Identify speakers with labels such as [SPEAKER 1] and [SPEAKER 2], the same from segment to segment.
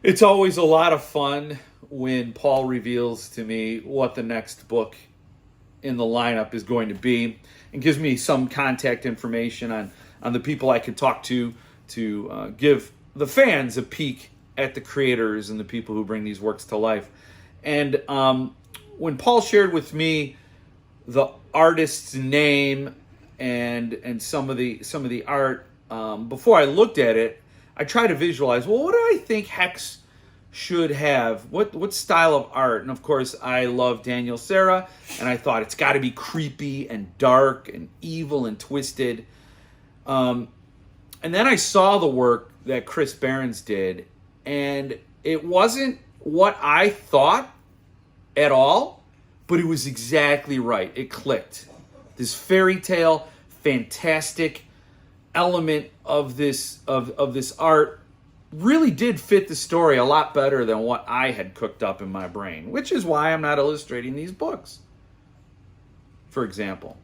[SPEAKER 1] It's always a lot of fun when Paul reveals to me what the next book in the lineup is going to be and gives me some contact information on the people I can talk to give the fans a peek at the creators and the people who bring these works to life. And when Paul shared with me the artist's name and some of the art, before I looked at it, I tried to visualize. Well, what do I think Hex should have? What style of art? And of course, I love Daniel Serra, and I thought it's got to be creepy and dark and evil and twisted. Um, and then I saw the work that Chris Berens did, and it wasn't what I thought at all, but it was exactly right. It clicked. This fairy tale, fantastic element of this art really did fit the story a lot better than what I had cooked up in my brain, which is why I'm not illustrating these books, for example.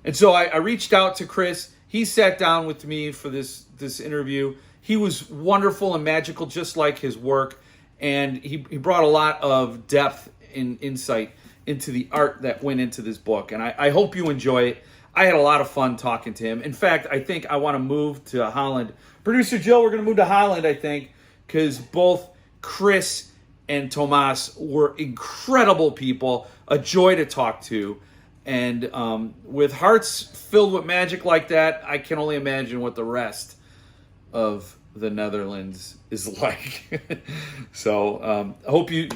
[SPEAKER 1] And so I reached out to Chris. He sat down with me for this interview. He was wonderful and magical, just like his work, and he brought a lot of depth and insight into the art that went into this book. And I hope you enjoy it. I had a lot of fun talking to him. In fact, I think I want to move to Holland. Producer Jill, we're going to move to Holland, I think, because both Chris and Thomas were incredible people, a joy to talk to. And with hearts filled with magic like that, I can only imagine what the rest of the Netherlands is like. So I hope you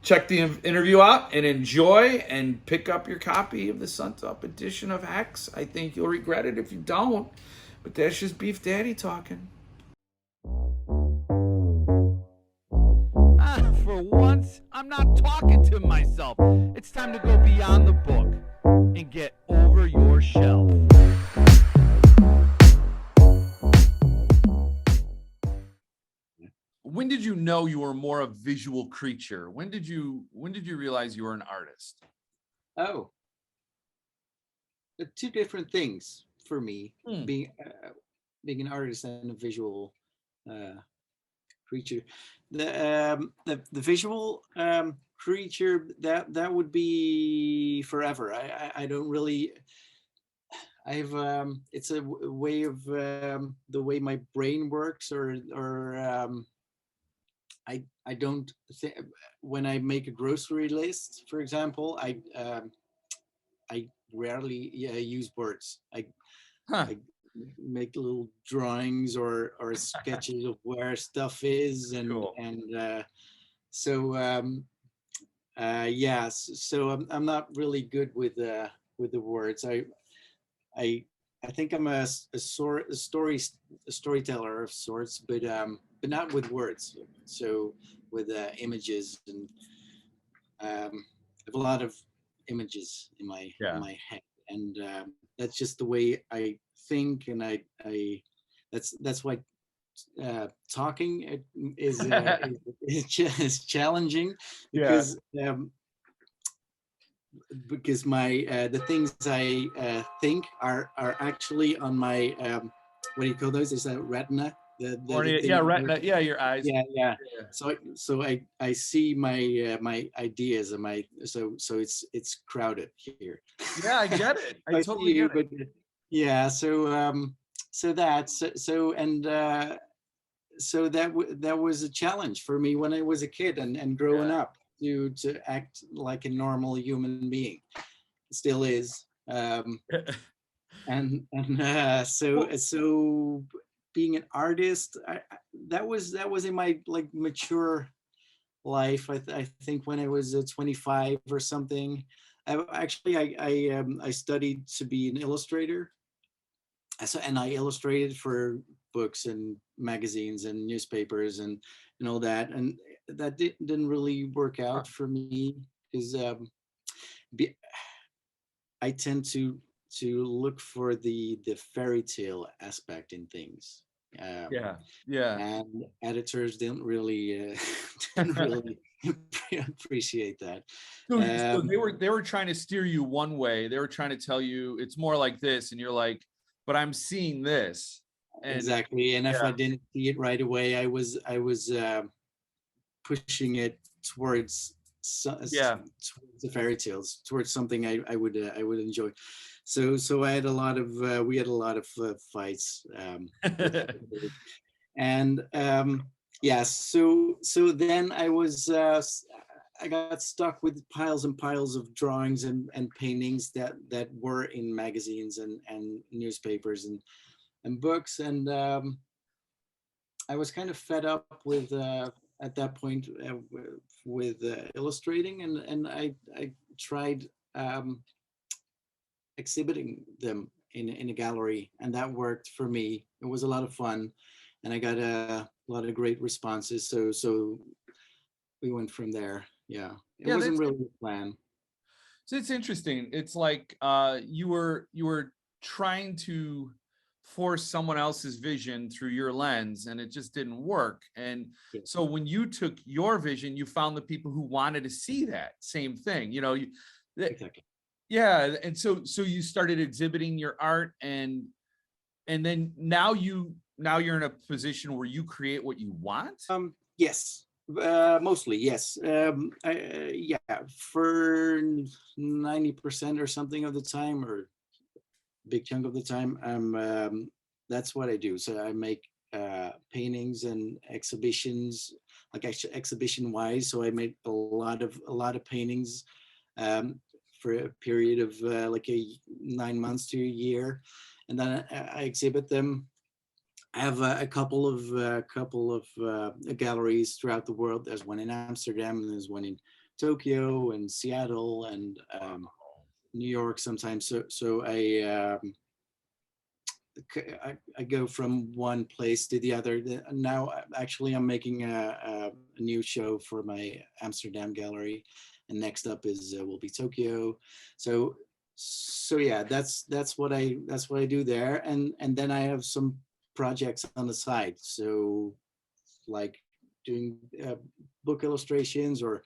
[SPEAKER 1] check the interview out and enjoy and pick up your copy of the Suntup edition of Hex. I think you'll regret it if you don't. But that's just Beef Daddy talking.
[SPEAKER 2] For once, I'm not talking to myself. It's time to go beyond the book and get over your shelf.
[SPEAKER 1] When did you know you were more a visual creature? When did you realize you were an artist?
[SPEAKER 3] Oh, two different things for me. Being an artist and a visual creature. The visual creature that would be forever. I don't really. I've it's a way of the way my brain works, or I don't think when I make a grocery list, for example, I rarely use words. I make little drawings or sketches of where stuff is, and
[SPEAKER 1] Cool.
[SPEAKER 3] So I'm not really good with the words. I think I'm a storyteller of sorts, but not with words. So with images, and I have a lot of images in my head, and that's just the way I think, and I that's why talking is challenging, because my the things I think are actually on my what do you call those? Is that retina?
[SPEAKER 1] Retina. Yeah, your eyes.
[SPEAKER 3] Yeah. So I see my my ideas, and so it's crowded here.
[SPEAKER 1] Yeah, I get it. I totally get it.
[SPEAKER 3] But yeah, so that was a challenge for me when I was a kid and growing up to act like a normal human being. It still is. So being an artist, that was in my like mature life. I think when I was 25 or something. I studied to be an illustrator. And I illustrated for books and magazines and newspapers and all that. And that didn't really work out for me, because I tend to look for the fairy tale aspect in things. And editors didn't really appreciate that.
[SPEAKER 1] So they were trying to steer you one way. They were trying to tell you it's more like this, and you're like, but I'm seeing this.
[SPEAKER 3] Exactly. And if I didn't see it right away, I was pushing it towards towards the fairy tales, towards something I would enjoy. So I had a lot of we had a lot of fights, and yeah. So then I got stuck with piles and piles of drawings and paintings that were in magazines and newspapers and books, and I was kind of fed up with at that point with illustrating, and I tried exhibiting them in a gallery, and that worked for me. It was a lot of fun, and I got a lot of great responses. So we went from there. Yeah, it wasn't really a plan.
[SPEAKER 1] So it's interesting. It's like you were trying to force someone else's vision through your lens, and it just didn't work. And so when you took your vision, you found the people who wanted to see that same thing. You know,
[SPEAKER 3] Exactly.
[SPEAKER 1] Yeah, and so you started exhibiting your art, and then now you're in a position where you create what you want.
[SPEAKER 3] Yes. Mostly, yes. Yeah, for 90% or something of the time, or big chunk of the time, that's what I do. So I make paintings and exhibitions, like exhibition wise. So I made a lot of paintings for a period of like 9 months to a year, and then I exhibit them. I have a couple of galleries throughout the world. There's one in Amsterdam, and there's one in Tokyo and Seattle and New York sometimes. So I go from one place to the other. Now, actually, I'm making a new show for my Amsterdam gallery, and next up will be Tokyo. So yeah, that's what I do there, and then I have some projects on the side. So like doing book illustrations or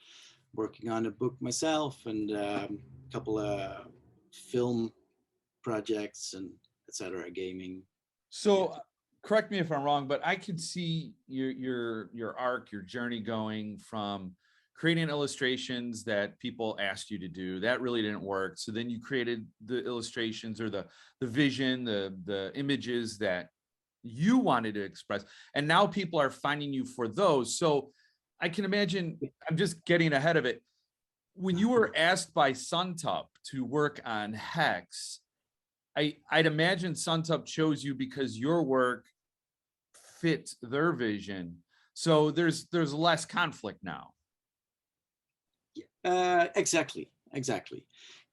[SPEAKER 3] working on a book myself, and a couple of film projects and etc. Gaming.
[SPEAKER 1] So correct me if I'm wrong, but I could see your arc, your journey going from creating illustrations that people asked you to do. That really didn't work. So then you created the illustrations or the vision, the images that you wanted to express. And now people are finding you for those. So I can imagine, I'm just getting ahead of it. When you were asked by Suntup to work on Hex, I'd imagine Suntup chose you because your work fit their vision. So there's less conflict now.
[SPEAKER 3] Exactly.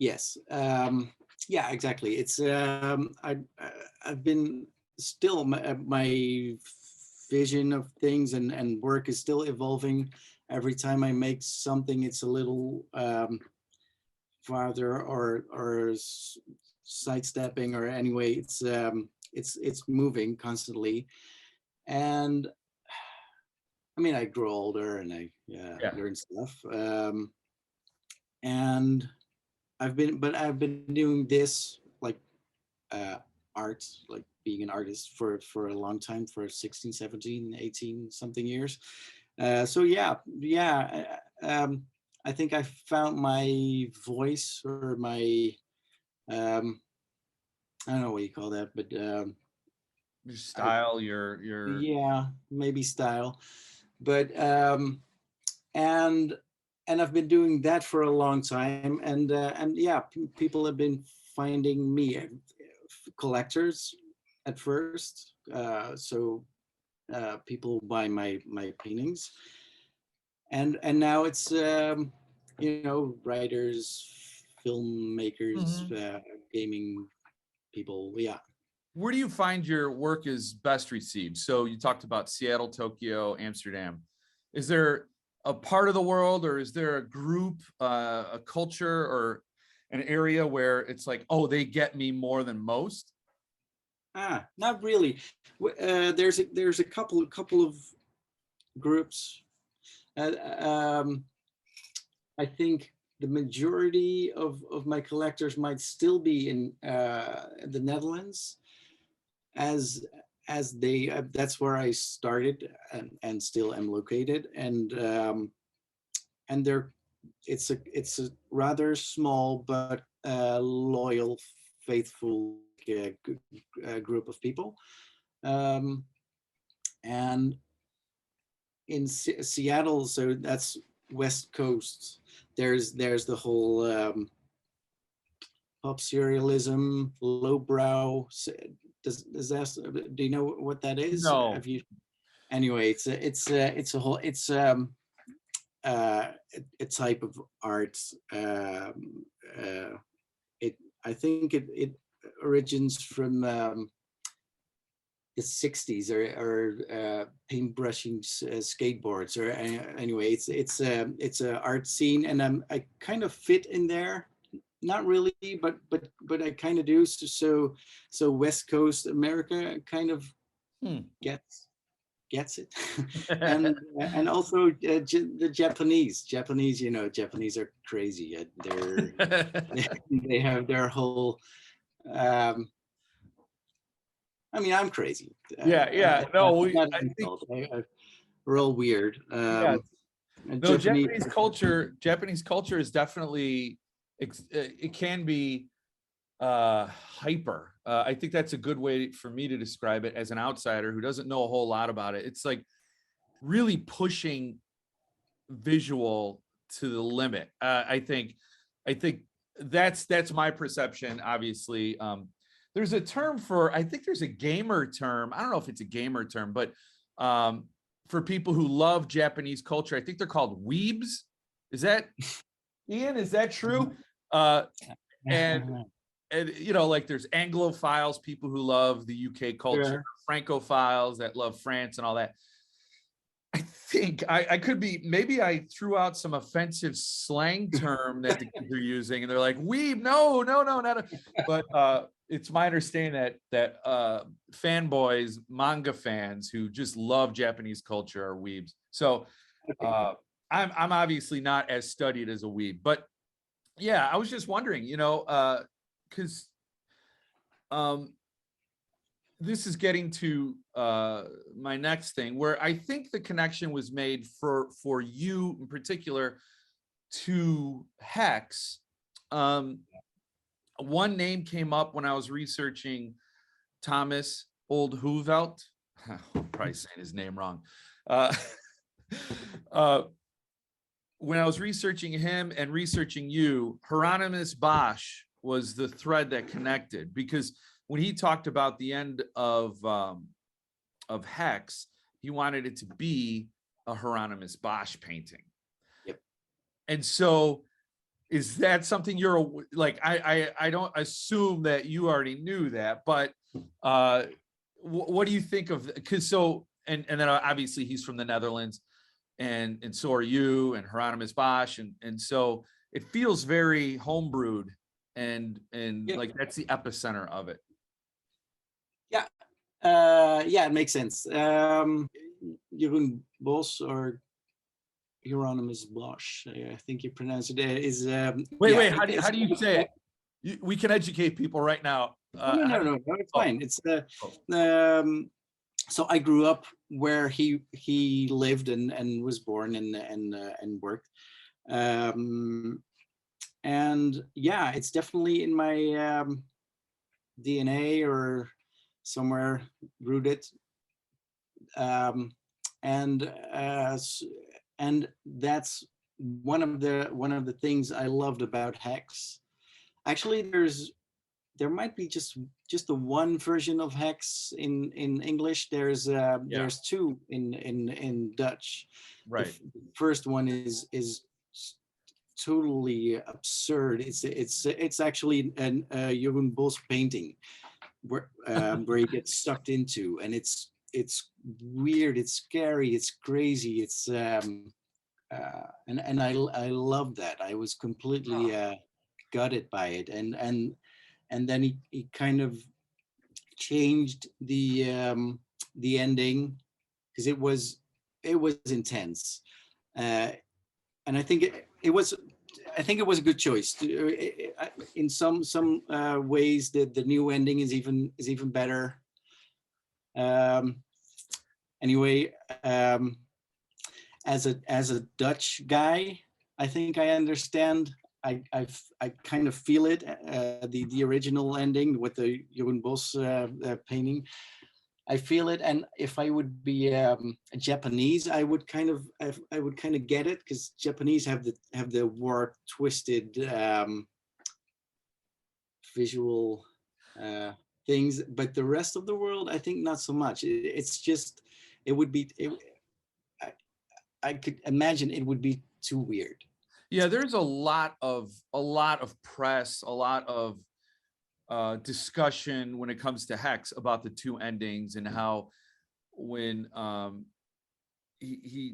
[SPEAKER 3] Yes. Yeah, exactly. It's I've been still my vision of things and work is still evolving. Every time I make something, it's a little farther or sidestepping, or anyway, it's moving constantly. And I mean, I grow older and I learn stuff. And I've been doing this like art, like being an artist for a long time, for 16, 17, 18 something years. So yeah. I think I found my voice, or my I don't know what you call that, but
[SPEAKER 1] your style, your
[SPEAKER 3] yeah, maybe style. But and I've been doing that for a long time, and yeah, people have been finding me, collectors at first. So people buy my paintings, and now it's writers, filmmakers, gaming people. Yeah.
[SPEAKER 1] Where do you find your work is best received? So you talked about Seattle, Tokyo, Amsterdam. Is there a part of the world, or is there a group, a culture, or an area where it's like, oh, they get me more than most?
[SPEAKER 3] Not really. There's a couple of groups. I think the majority of my collectors might still be in the Netherlands, as as they that's where I started and still am located, and they're it's a rather small but loyal, faithful group of people, and in Seattle, so that's West Coast. There's the whole pop serialism, lowbrow. Does that, do you know what that is?
[SPEAKER 1] No.
[SPEAKER 3] Have you? Anyway, it's a whole a type of art. It I think it origins from the 60s, or paintbrushing skateboards, or anyway, it's a art scene, and I kind of fit in there. Not really, but I kind of do. So West Coast America kind of gets it, and also the Japanese, Japanese are crazy. They have their whole. I mean, I'm crazy.
[SPEAKER 1] Yeah. No, I think
[SPEAKER 3] we're all weird.
[SPEAKER 1] yeah. No,
[SPEAKER 3] Japanese
[SPEAKER 1] culture is definitely, it can be hyper. I think that's a good way for me to describe it as an outsider who doesn't know a whole lot about it. It's like really pushing visual to the limit. I think that's my perception. Obviously, there's a term for, I think there's a gamer term. I don't know if it's a gamer term, but for people who love Japanese culture, I think they're called weebs. Is that, Ian, is that true? And like there's Anglophiles, people who love the UK culture,
[SPEAKER 3] Sure.
[SPEAKER 1] Francophiles that love France and all that. I think I could be, maybe I threw out some offensive slang term that the kids are using, and they're like, weeb, no, not a, but it's my understanding that fanboys, manga fans who just love Japanese culture are weebs. So I'm obviously not as studied as a weeb, but yeah, I was just wondering, because this is getting to my next thing, where I think the connection was made for you in particular to Hex. One name came up when I was researching Thomas Olde Heuvelt. I'm probably saying his name wrong. When I was researching him and researching you, Hieronymus Bosch was the thread that connected, because when he talked about the end of Hex, he wanted it to be a Hieronymus Bosch painting.
[SPEAKER 3] Yep.
[SPEAKER 1] And so, is that something you're like? I don't assume that you already knew that, but what do you think of? Because so, and then obviously he's from the Netherlands, and so are you, and Hieronymus Bosch, and so it feels very homebrewed, and yeah, like that's the epicenter of it.
[SPEAKER 3] Yeah, it makes sense. Jeroen Bos, or Hieronymus Bosch, I think you pronounce it, is
[SPEAKER 1] wait, how do you say it? We can educate people right now.
[SPEAKER 3] No, it's fine. It's so I grew up where he lived and was born and worked, and yeah, it's definitely in my DNA or somewhere rooted, and that's one of the things I loved about Hex. Actually, there might be just the one version of Hex in English. There's two in Dutch.
[SPEAKER 1] Right.
[SPEAKER 3] The first one is totally absurd. It's actually an Jeroen Bos painting where he gets sucked into, and it's weird, it's scary, it's crazy, it's and I love that. I was completely gutted by it, and then he kind of changed the ending, because it was intense, and I think it was a good choice. In some ways, the new ending is even better. Anyway, as a Dutch guy, I think I understand. I kind of feel it. The original ending with the Jeroen Bos painting. I feel it, and if I would be a Japanese, I would kind of get it, because Japanese have the war twisted visual things, but the rest of the world, I think not so much. It's just, it would be. I could imagine it would be too weird.
[SPEAKER 1] Yeah, there's a lot of press, a lot of discussion when it comes to Hex about the two endings, and how when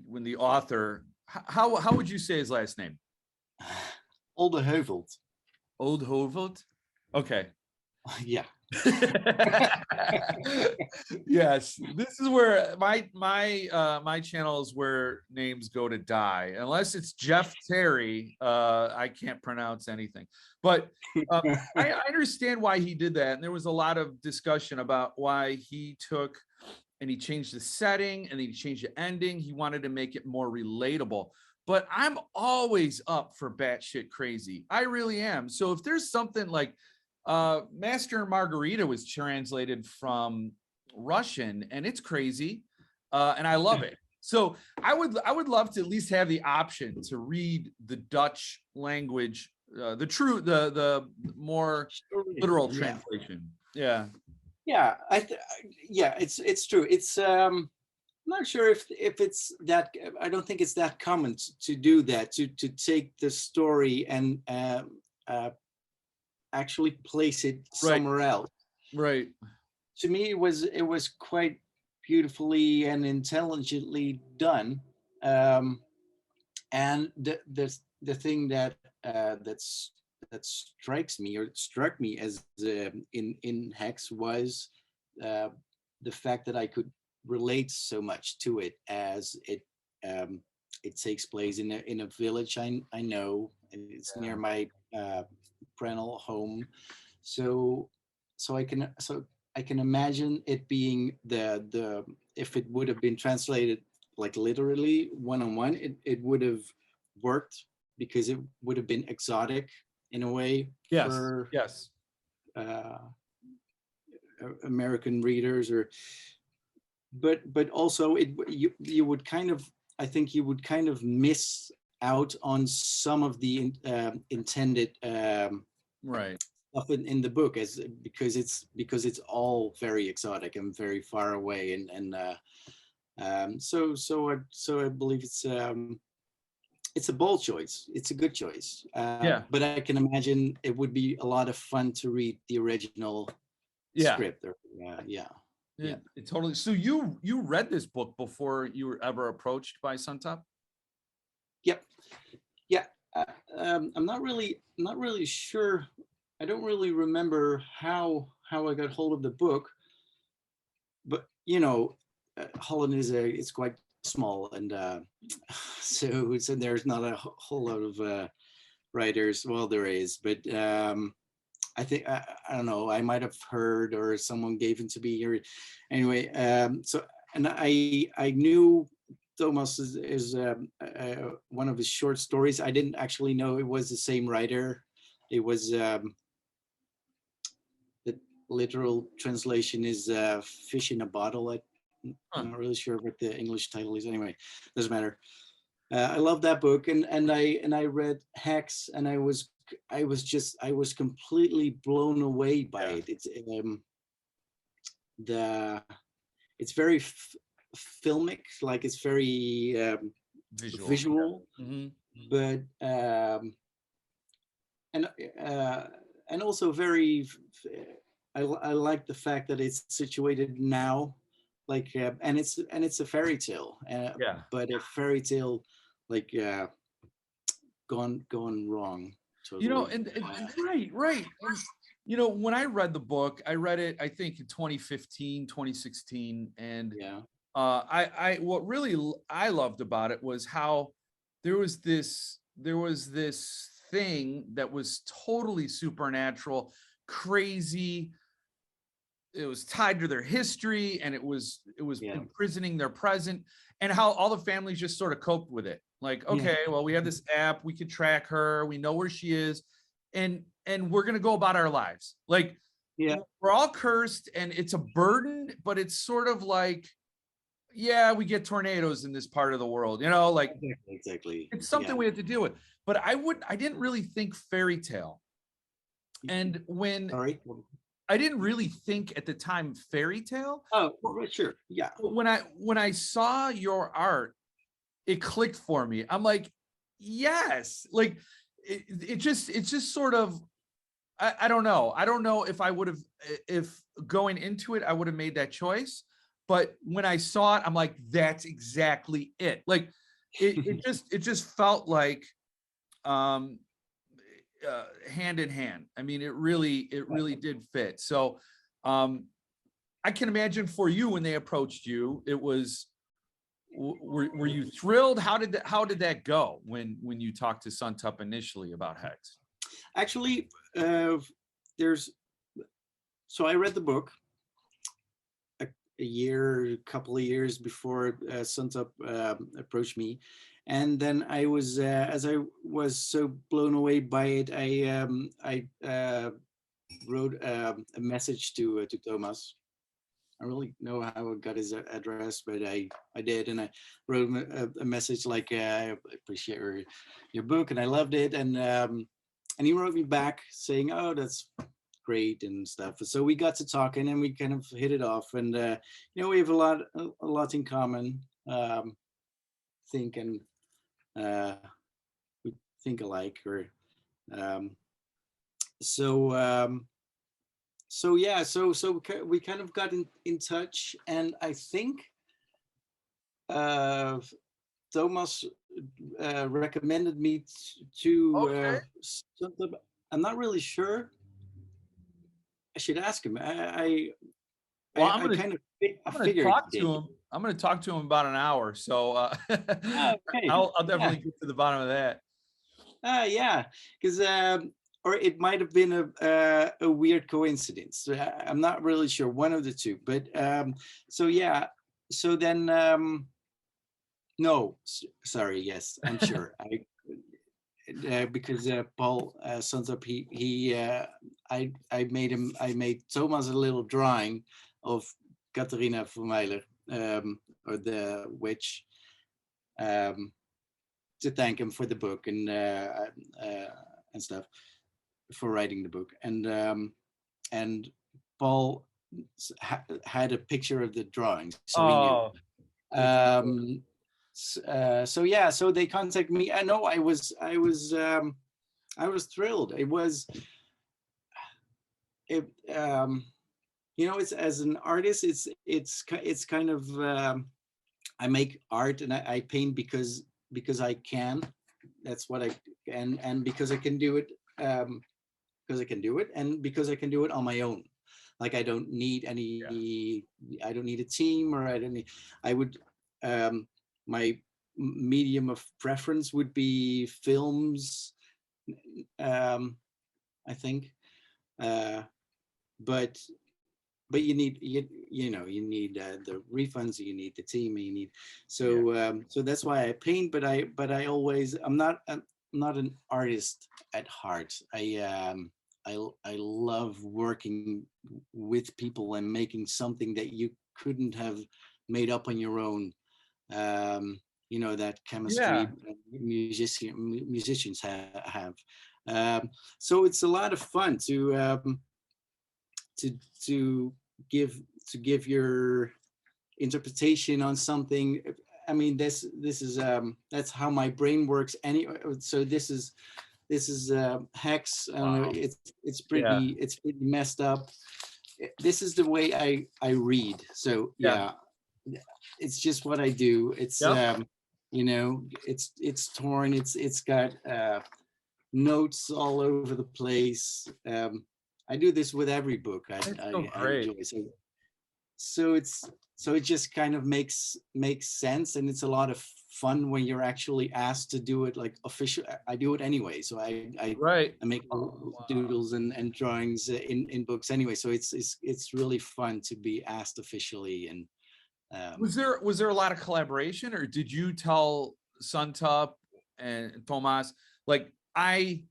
[SPEAKER 1] when the author, how would you say his last name?
[SPEAKER 3] Olde Heuvelt.
[SPEAKER 1] Olde Heuvelt? Okay.
[SPEAKER 3] Yeah.
[SPEAKER 1] Yes, this is where my channel is where names go to die, unless it's Jeff Terry. I can't pronounce anything, but I understand why he did that, and there was a lot of discussion about why he took and he changed the setting and he changed the ending. He wanted to make it more relatable, but I'm always up for batshit crazy. I really am. So if there's something like Master and Margarita was translated from Russian, and it's crazy, and I love it. So I would love to at least have the option to read the Dutch language, the more literal translation. Yeah.
[SPEAKER 3] Yeah, it's true. It's I'm not sure if it's that. I don't think it's that common to do that, to take the story and actually place it somewhere else.
[SPEAKER 1] Right.
[SPEAKER 3] To me, it was quite beautifully and intelligently done. And the thing that strikes me, or struck me as in Hex, was the fact that I could relate so much to it, as it takes place in a village I know, and it's near my parental home, so I can imagine it being the if it would have been translated like literally one-on-one, it would have worked, because it would have been exotic in a way.
[SPEAKER 1] Yes.
[SPEAKER 3] American readers, but also you would kind of, I think you would kind of miss out on some of the intended
[SPEAKER 1] right
[SPEAKER 3] stuff in the book, because it's all very exotic and very far away, and so I believe it's a bold choice. It's a good choice. But I can imagine it would be a lot of fun to read the original script.
[SPEAKER 1] It totally. So you read this book before you were ever approached by Suntup?
[SPEAKER 3] Yep. Yeah. I'm not really sure. I don't really remember how I got hold of the book, but Holland it's quite small, and so there's not a whole lot of writers. Well, there is, but I think I don't know. I might have heard, or someone gave it to me. Or anyway, so, and I knew Thomas is one of his short stories. I didn't actually know it was the same writer. It was the literal translation is "Fish in a Bottle." I'm not really sure what the English title is. Anyway, doesn't matter. I love that book, and I read Hex, and I was completely blown away by it. It's very filmic, like it's very visual,
[SPEAKER 1] mm-hmm.
[SPEAKER 3] but and also very. I like the fact that it's situated now, like and it's a fairy tale, but a fairy tale like gone wrong. Totally.
[SPEAKER 1] And right. And, when I read the book, I read it, I think in 2015, 2016. And I what really I loved about it was how there was this thing that was totally supernatural, crazy, tied to their history, and it was
[SPEAKER 3] Yeah.
[SPEAKER 1] imprisoning their present, and how all the families just sort of coped with it. Like, okay, well, we have this app, we can track her, we know where she is, and we're gonna go about our lives. Like,
[SPEAKER 3] Yeah.
[SPEAKER 1] we're all cursed, and it's a burden, but it's sort of like, yeah, we get tornadoes in this part of the world, you know, like
[SPEAKER 3] Exactly.
[SPEAKER 1] it's something we have to deal with. But I didn't really think fairy tale. And when
[SPEAKER 3] Sorry.
[SPEAKER 1] I didn't really think at the time fairy tale.
[SPEAKER 3] Oh, well, sure. Yeah.
[SPEAKER 1] When I saw your art, it clicked for me. I'm like, yes, like it's just sort of, I don't know. I don't know if I would have, if going into it, I would have made that choice. But when I saw it, I'm like, that's exactly it. Like it just felt like hand in hand. I mean, it really did fit. So I can imagine for you when they approached you, it was, were you thrilled? How did that go when you talked to Suntup initially about Hex?
[SPEAKER 3] Actually, so I read the book a couple of years before Suntup approached me, and then I was, as I was so blown away by it, I wrote a message to Thomas. I don't really know how I got his address, but I did, and I wrote him a message like, I appreciate your book, and I loved it, and he wrote me back saying, oh, that's great and stuff. So we got to talking, and we kind of hit it off, and you know, we have a lot in common. Think and we think alike, or so yeah, so we kind of got in touch, and I think Thomas recommended me to Suntup. I'm not really sure. I should ask him. I figured
[SPEAKER 1] talk to him. I'm going to talk to him about an hour. So
[SPEAKER 3] okay.
[SPEAKER 1] I'll definitely get to the bottom of that.
[SPEAKER 3] Yeah, because or it might have been a weird coincidence. I'm not really sure, one of the two. But so yeah, so then no, sorry, yes, I'm sure. Because Paul Suntup, I made Thomas a little drawing of Catharina Vermeiler, or the witch, to thank him for the book and stuff, for writing the book, and Paul had a picture of the drawings, so he knew. So yeah, so they contacted me. I know I was thrilled. It was, you know, it's, as an artist, it's kind of, I make art and I paint because I can. That's what and because I can do it, because I can do it, and because I can do it on my own. Like, I don't need I don't need a team, or I would, my medium of preference would be films, I think, but you need, you know, you need the refunds, you need the team, you need, so so that's why I paint. But I always, I'm not an artist at heart. I love working with people and making something that you couldn't have made up on your own. You know, that chemistry musicians have. So it's a lot of fun to give your interpretation on something. I mean, this is that's how my brain works anyway. So this is Hex.
[SPEAKER 1] Wow.
[SPEAKER 3] It's pretty messed up. This is the way I read. So yeah, it's just what I do. It's you know, it's torn. It's got notes all over the place. I do this with every book I enjoy. So it just kind of makes sense, and it's a lot of fun when you're actually asked to do it, like official. I do it anyway, so I make doodles and drawings in books anyway. So it's really fun to be asked officially. And
[SPEAKER 1] was there a lot of collaboration, or did you tell Suntup and Thomas, like, I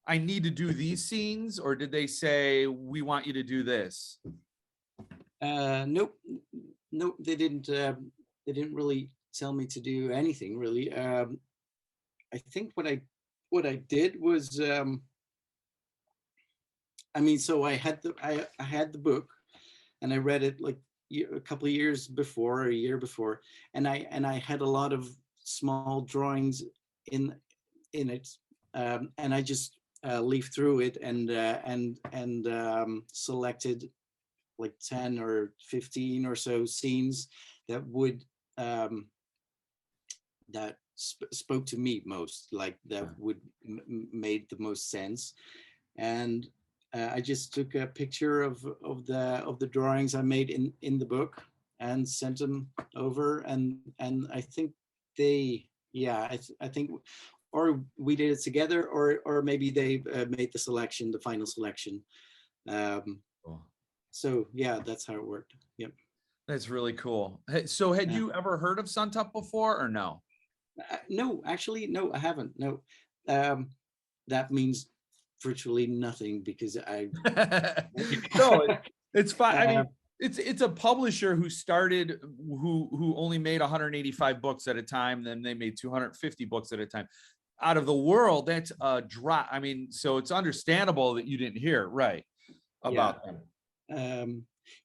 [SPEAKER 1] need to do these scenes, or did they say, we want you to do this?
[SPEAKER 3] Nope, they didn't really tell me to do anything really. I think what I did was, I mean, so I had the book, and I read it like a couple of years before, or a year before, and I had a lot of small drawings in it, and I just leafed through it and selected like 10 or 15 or so scenes that would that spoke to me most, like that would made the most sense. And I just took a picture of the drawings I made in the book and sent them over, and I think they, yeah, I think, or we did it together, or maybe they made the final selection.
[SPEAKER 1] Cool.
[SPEAKER 3] So yeah, that's how it worked. Yep.
[SPEAKER 1] That's really cool. So had you ever heard of Suntup before, or no?
[SPEAKER 3] No, actually, no, I haven't. No, that means virtually nothing, because I.
[SPEAKER 1] No, it's fine. I mean, it's a publisher who started, who only made 185 books at a time. Then they made 250 books at a time. Out of the world, that's a drop. I mean, so it's understandable that you didn't hear right about them.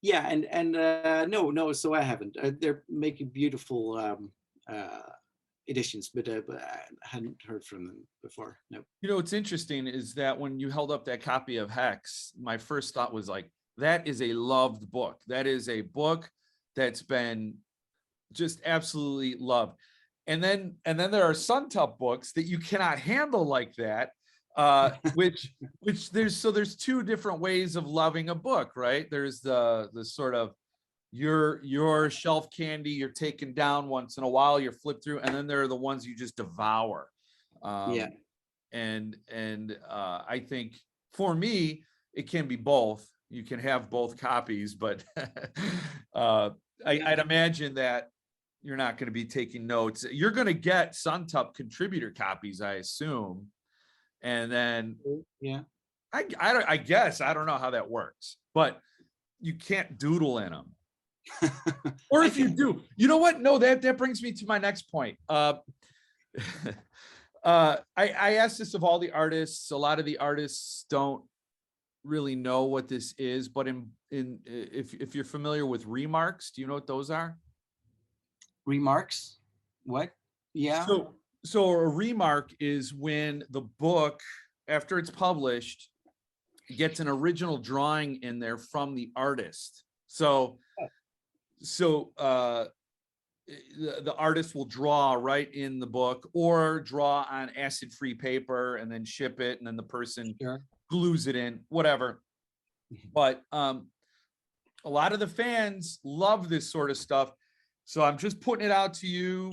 [SPEAKER 3] Yeah, and no, so I haven't. They're making beautiful editions, but I hadn't heard from them before. No.
[SPEAKER 1] You know, what's interesting is that when you held up that copy of Hex, my first thought was like, that is a loved book. That is a book that's been just absolutely loved. And then there are Suntup books that you cannot handle like that. Which there's two different ways of loving a book, right? There's the sort of your shelf candy you're taking down once in a while, you're flip through, and then there are the ones you just devour.
[SPEAKER 3] Yeah.
[SPEAKER 1] And I think for me it can be both. You can have both copies, but I'd imagine that you're not going to be taking notes. You're going to get Suntup contributor copies, I assume. And then,
[SPEAKER 3] yeah,
[SPEAKER 1] I guess, I don't know how that works, but you can't doodle in them. Or if you do, you know what? No, that brings me to my next point. I asked this of all the artists. A lot of the artists don't really know what this is, but if you're familiar with remarks, do you know what those are?
[SPEAKER 3] Remarks? What? Yeah.
[SPEAKER 1] So a remark is when the book, after it's published, gets an original drawing in there from the artist. So the artist will draw right in the book, or draw on acid-free paper and then ship it, and then the person glues it in, whatever. But a lot of the fans love this sort of stuff. So I'm just putting it out to you.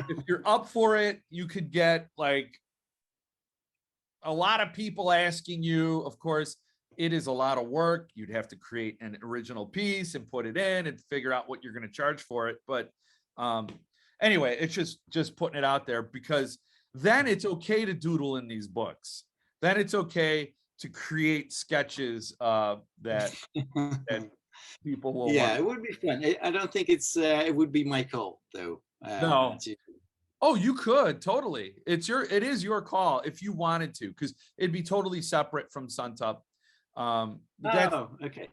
[SPEAKER 1] If you're up for it, you could get like a lot of people asking you. Of course, it is a lot of work. You'd have to create an original piece and put it in and figure out what you're going to charge for it. But anyway, it's just putting it out there, because then it's okay to doodle in these books. Then it's okay to create sketches that people will want.
[SPEAKER 3] It would be fun. I don't think it would be my call though.
[SPEAKER 1] No. Oh, you could totally. It is your call if you wanted to, because it'd be totally separate from Suntup.
[SPEAKER 3] Okay.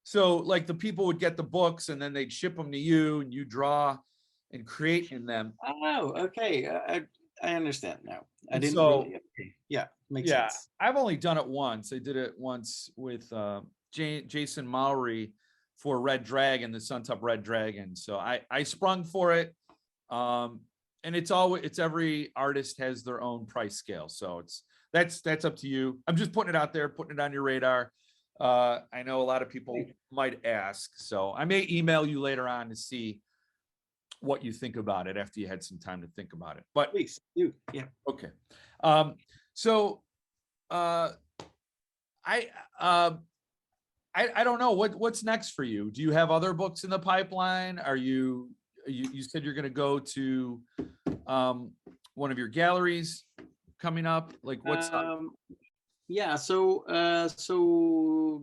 [SPEAKER 1] So like the people would get the books and then they'd ship them to you, and you draw and create in them.
[SPEAKER 3] Oh, okay. I understand now. I didn't. Yeah, makes sense.
[SPEAKER 1] I've only done it once. I did it once with Jason Mowry for Red Dragon, the Suntup Red Dragon. So I sprung for it. And it's every artist has their own price scale. So that's up to you. I'm just putting it out there, putting it on your radar. I know a lot of people might ask, so I may email you later on to see what you think about it after you had some time to think about it. But
[SPEAKER 3] Please do. Yeah.
[SPEAKER 1] okay. So I don't know what's next for you. Do you have other books in the pipeline? Are you said you're going to go to one of your galleries coming up? Like what's up?
[SPEAKER 3] Yeah, so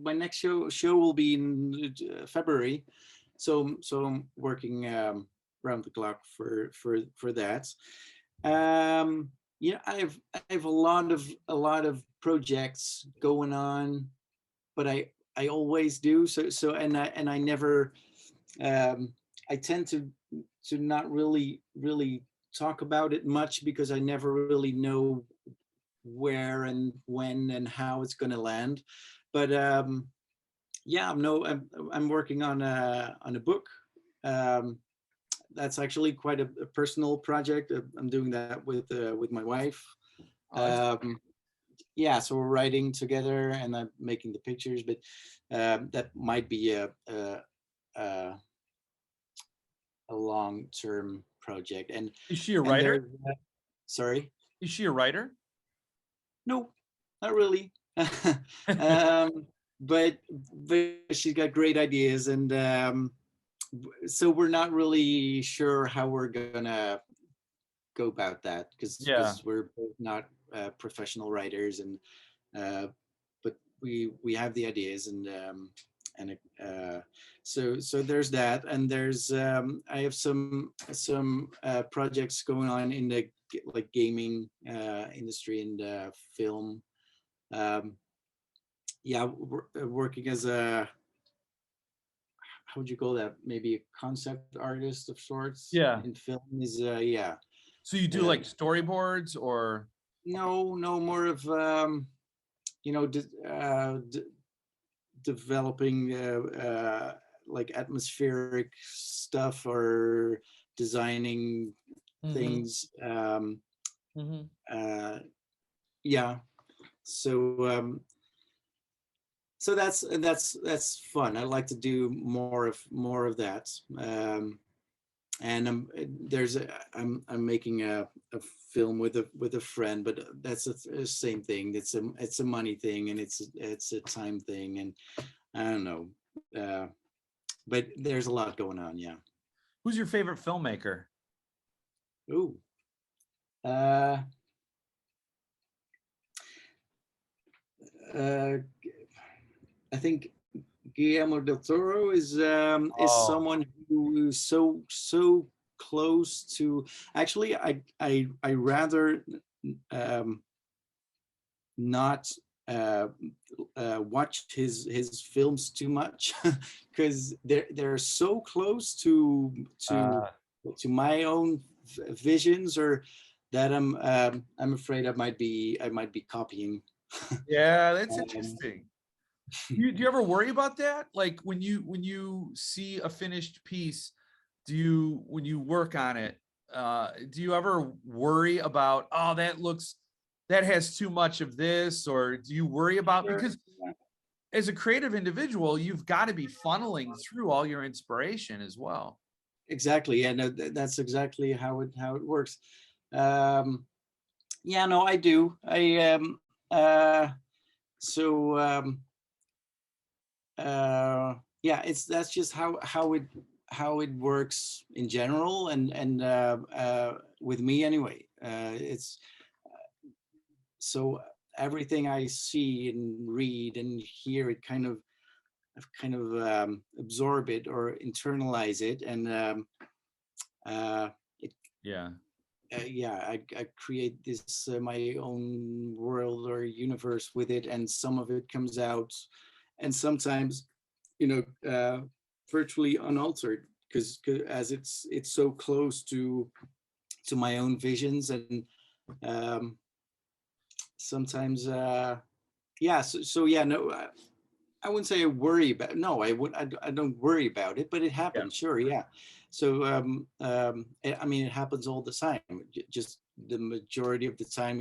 [SPEAKER 3] my next show will be in February, so I'm working round the clock for that. Yeah, I have a lot of projects going on, but I always do so and I never I tend to not really talk about it much because I never really know where and when and how it's going to land. But yeah, I'm working on a book. That's actually quite a personal project. I'm doing that with my wife. Yeah, so we're writing together and I'm making the pictures, but that might be a long-term project. And
[SPEAKER 1] is she a writer?
[SPEAKER 3] Sorry?
[SPEAKER 1] Is she a writer?
[SPEAKER 3] No, not really. But she's got great ideas, and so we're not really sure how we're gonna go about that because we're both not professional writers, and but we have the ideas, and so there's that, and there's I have some projects going on in the like gaming industry and film. Yeah, working as a, how would you call that? Maybe a concept artist of sorts.
[SPEAKER 1] Yeah.
[SPEAKER 3] In film is yeah.
[SPEAKER 1] So you do like storyboards or?
[SPEAKER 3] No, more of you know, developing like atmospheric stuff or designing things. Yeah. So that's fun. I like to do more of that. And I'm making a film with a friend, but that's the same thing. It's a money thing, and it's a time thing, and I don't know. But there's a lot going on. Yeah.
[SPEAKER 1] Who's your favorite filmmaker?
[SPEAKER 3] Ooh. I think Guillermo del Toro is someone who's so close to. Actually, I rather not watch his films too much because they're so close to my own visions, or that I'm afraid I might be copying.
[SPEAKER 1] Yeah, that's interesting. Do you ever worry about that? Like when you see a finished piece, when you work on it, do you ever worry about, oh, that has too much of this, or do you worry about, because as a creative individual, you've got to be funneling through all your inspiration as well.
[SPEAKER 3] Exactly. Yeah, no, that's exactly how it works. Yeah, no, I do. Yeah, that's just how it works in general, and with me anyway. It's so everything I see and read and hear, it kind of absorb it or internalize it, and I create this my own world or universe with it, and some of it comes out, and sometimes, virtually unaltered, because as it's so close to my own visions, and sometimes so yeah, no, I wouldn't say I worry about. No, I don't worry about it, but it happens. Yeah. Sure, yeah. So I mean, it happens all the time. Just the majority of the time,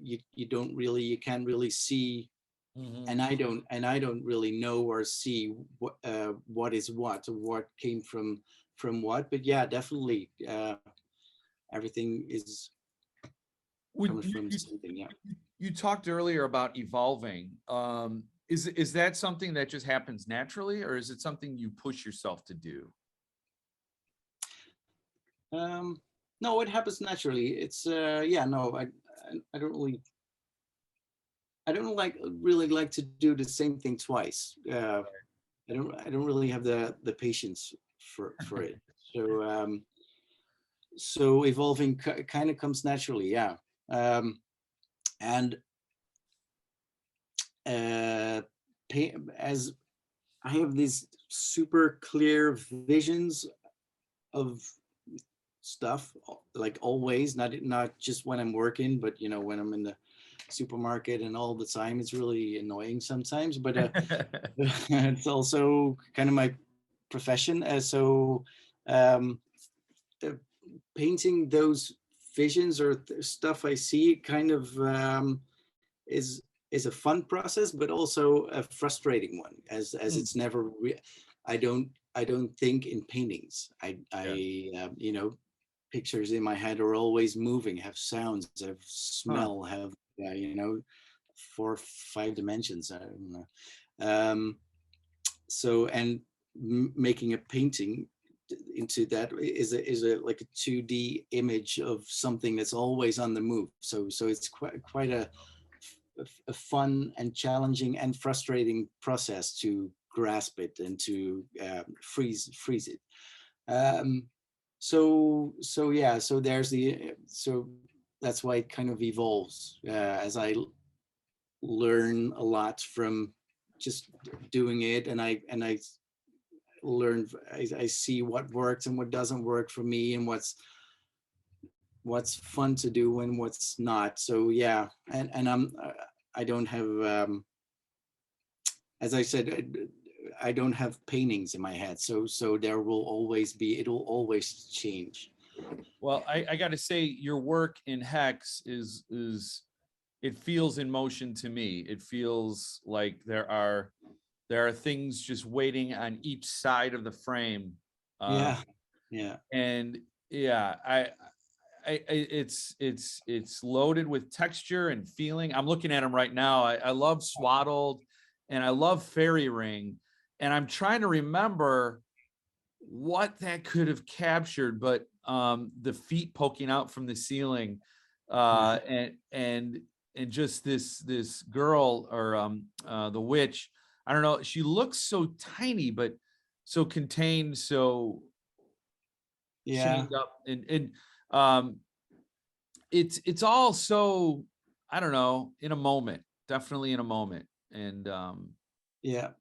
[SPEAKER 3] you can't really see, and I don't really know or see what is what came from from what, but yeah, definitely everything is coming from something. Yeah.
[SPEAKER 1] You talked earlier about evolving. Is that something that just happens naturally, or is it something you push yourself to do?
[SPEAKER 3] No, it happens naturally. It's yeah, no, I don't really, I don't really like to do the same thing twice. I don't really have the patience for it. So so evolving kind of comes naturally, yeah. And as I have these super clear visions of stuff, like always, not just when I'm working, but you know, when I'm in the supermarket and all the time. It's really annoying sometimes, but it's also kind of my profession. So um, painting those visions or stuff I see kind of is a fun process, but also a frustrating one, as it's never. I don't think in paintings. You know, pictures in my head are always moving, have sounds, have smell, have you know, 4 or 5 dimensions. I don't know. So and making a painting into that is a like a 2D image of something that's always on the move. So it's quite a fun and challenging and frustrating process to grasp it and to freeze it. So yeah, so there's the so that's why it kind of evolves as I learn a lot from just doing it, and I learn, I see what works and what doesn't work for me, and what's fun to do and what's not. So yeah, and I don't have as I said, I don't have paintings in my head, so there will always be, it'll always change.
[SPEAKER 1] Well, I got to say, your work in Hex is it feels in motion to me. It feels like there are things just waiting on each side of the frame.
[SPEAKER 3] Yeah.
[SPEAKER 1] And yeah, it's loaded with texture and feeling. I'm looking at them right now. I love Swaddled, and I love Fairy Ring, and I'm trying to remember what that could have captured, but the feet poking out from the ceiling, and just this girl, or the witch. I don't know. She looks so tiny, but so contained, so chained up, and it's all so, I don't know, in a moment, definitely in a moment. And
[SPEAKER 3] yeah,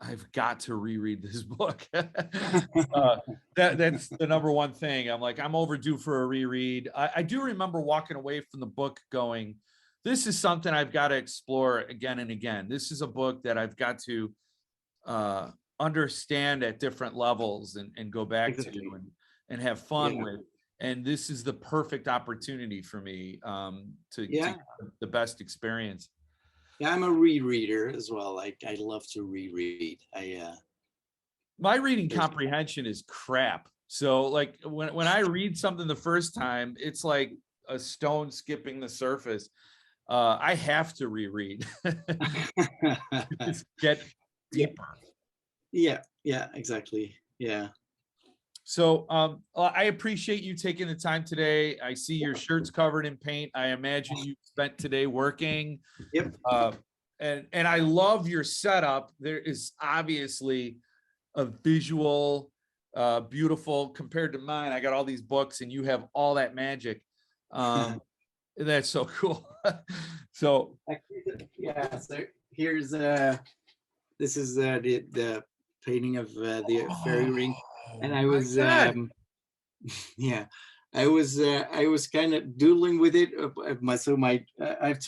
[SPEAKER 1] I've got to reread this book. That's the number one thing. I'm overdue for a reread. I do remember walking away from the book going, this is something I've got to explore again and again. This is a book that I've got to understand at different levels and go back to and have fun with. And this is the perfect opportunity for me to get the best experience.
[SPEAKER 3] Yeah, I'm a rereader as well. I love to reread.
[SPEAKER 1] My reading comprehension is crap. So like when I read something the first time, it's like a stone skipping the surface. I have to reread. Just get deeper.
[SPEAKER 3] Yeah, exactly. Yeah.
[SPEAKER 1] So I appreciate you taking the time today. I see your shirt's covered in paint. I imagine you spent today working.
[SPEAKER 3] Yep.
[SPEAKER 1] And I love your setup. There is obviously a visual, beautiful compared to mine. I got all these books and you have all that magic. That's so cool. So
[SPEAKER 3] yeah, so here's this is the painting of the fairy ring, and I was yeah, I was kind of doodling with it.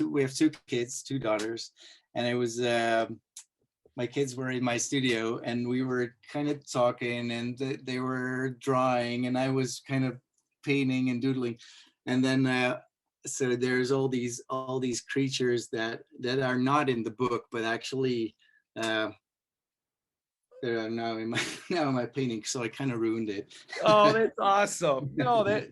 [SPEAKER 3] We have 2 kids, 2 daughters, and I was my kids were in my studio, and we were kind of talking, and they were drawing, and I was kind of painting and doodling, and then so there's all these creatures that are not in the book, but actually there are now in my now in my painting, so I kind of ruined it.
[SPEAKER 1] Oh, that's awesome. No, that.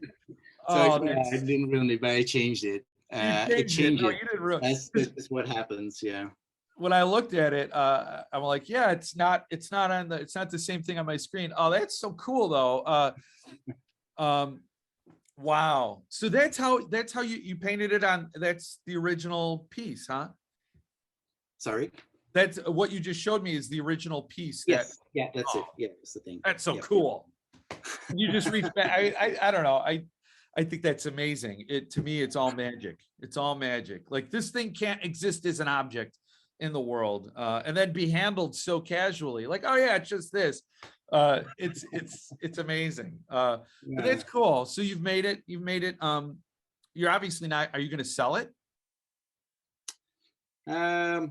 [SPEAKER 3] So
[SPEAKER 1] Oh,
[SPEAKER 3] yeah, I didn't ruin it, but I changed it.
[SPEAKER 1] You
[SPEAKER 3] It
[SPEAKER 1] changed it.
[SPEAKER 3] changed
[SPEAKER 1] No,
[SPEAKER 3] it.
[SPEAKER 1] you didn't ruin.
[SPEAKER 3] That's what happens. Yeah.
[SPEAKER 1] When I looked at it, I'm like, yeah, it's not the same thing on my screen. Oh, that's so cool though. Wow. So that's how you painted it on. That's the original piece, huh?
[SPEAKER 3] Sorry.
[SPEAKER 1] That's what you just showed me is the original piece.
[SPEAKER 3] Yes. Yeah, that's it. Yeah, that's the thing.
[SPEAKER 1] That's so
[SPEAKER 3] Yep.
[SPEAKER 1] cool. You just reach back. I don't know. I think that's amazing. To me, it's all magic. It's all magic. Like this thing can't exist as an object in the world, and then be handled so casually. Like, oh yeah, it's just this. It's amazing. But that's cool. So you've made it. You're obviously not. Are you going to sell it?
[SPEAKER 3] I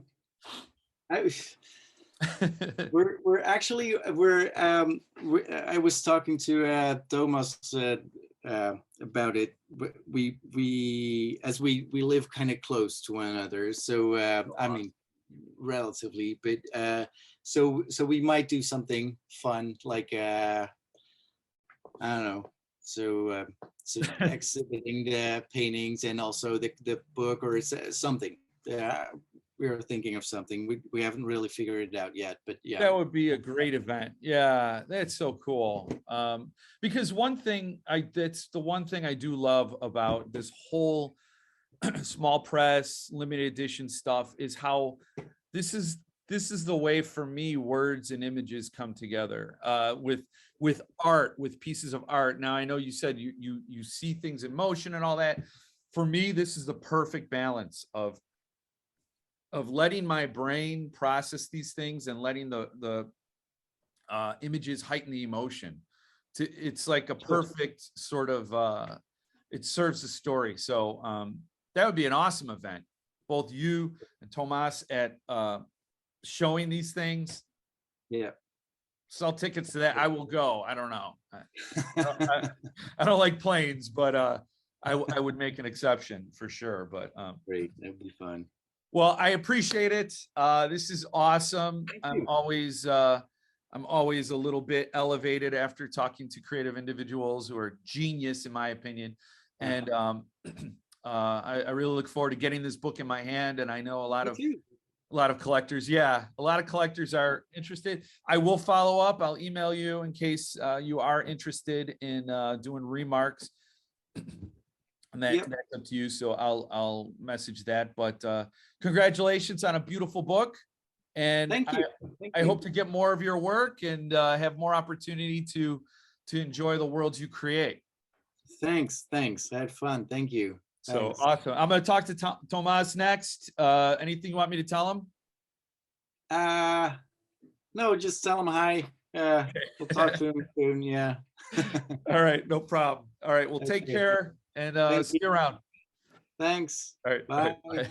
[SPEAKER 3] was talking to Thomas about it. We as we live kind of close to one another, so I mean relatively, but so we might do something fun like I don't know, so exhibiting the paintings and also the book or something. We are thinking of something. We haven't really figured it out yet, but yeah.
[SPEAKER 1] That would be a great event. Yeah, that's so cool. Because that's the one thing I do love about this whole small press, limited edition stuff is how this is the way for me words and images come together with art, with pieces of art. Now I know you said you see things in motion and all that. For me, this is the perfect balance of letting my brain process these things and letting the images heighten the emotion. It's like a perfect sort of, it serves the story. So that would be an awesome event. Both you and Thomas at showing these things.
[SPEAKER 3] Yeah.
[SPEAKER 1] Sell tickets to that. I will go. I don't know. I don't like planes, but I would make an exception for sure. But
[SPEAKER 3] great. That'd be fun.
[SPEAKER 1] Well, I appreciate it. This is awesome. I'm always a little bit elevated after talking to creative individuals who are genius, in my opinion. And I really look forward to getting this book in my hand. And I know a lot of collectors. Yeah, a lot of collectors are interested. I will follow up. I'll email you in case you are interested in doing remarks. And that's up to you. So I'll message that. But congratulations on a beautiful book. And
[SPEAKER 3] thank you.
[SPEAKER 1] I hope to get more of your work and have more opportunity to enjoy the worlds you create.
[SPEAKER 3] Thanks. I had fun. Thank you.
[SPEAKER 1] So awesome. I'm going to talk to Thomas next. Anything you want me to tell him?
[SPEAKER 3] No, just tell him hi. We'll talk to him soon. Yeah.
[SPEAKER 1] All right. No problem. All right. Well, take care and see you around.
[SPEAKER 3] Thanks.
[SPEAKER 1] All right.
[SPEAKER 3] Bye.
[SPEAKER 1] Bye.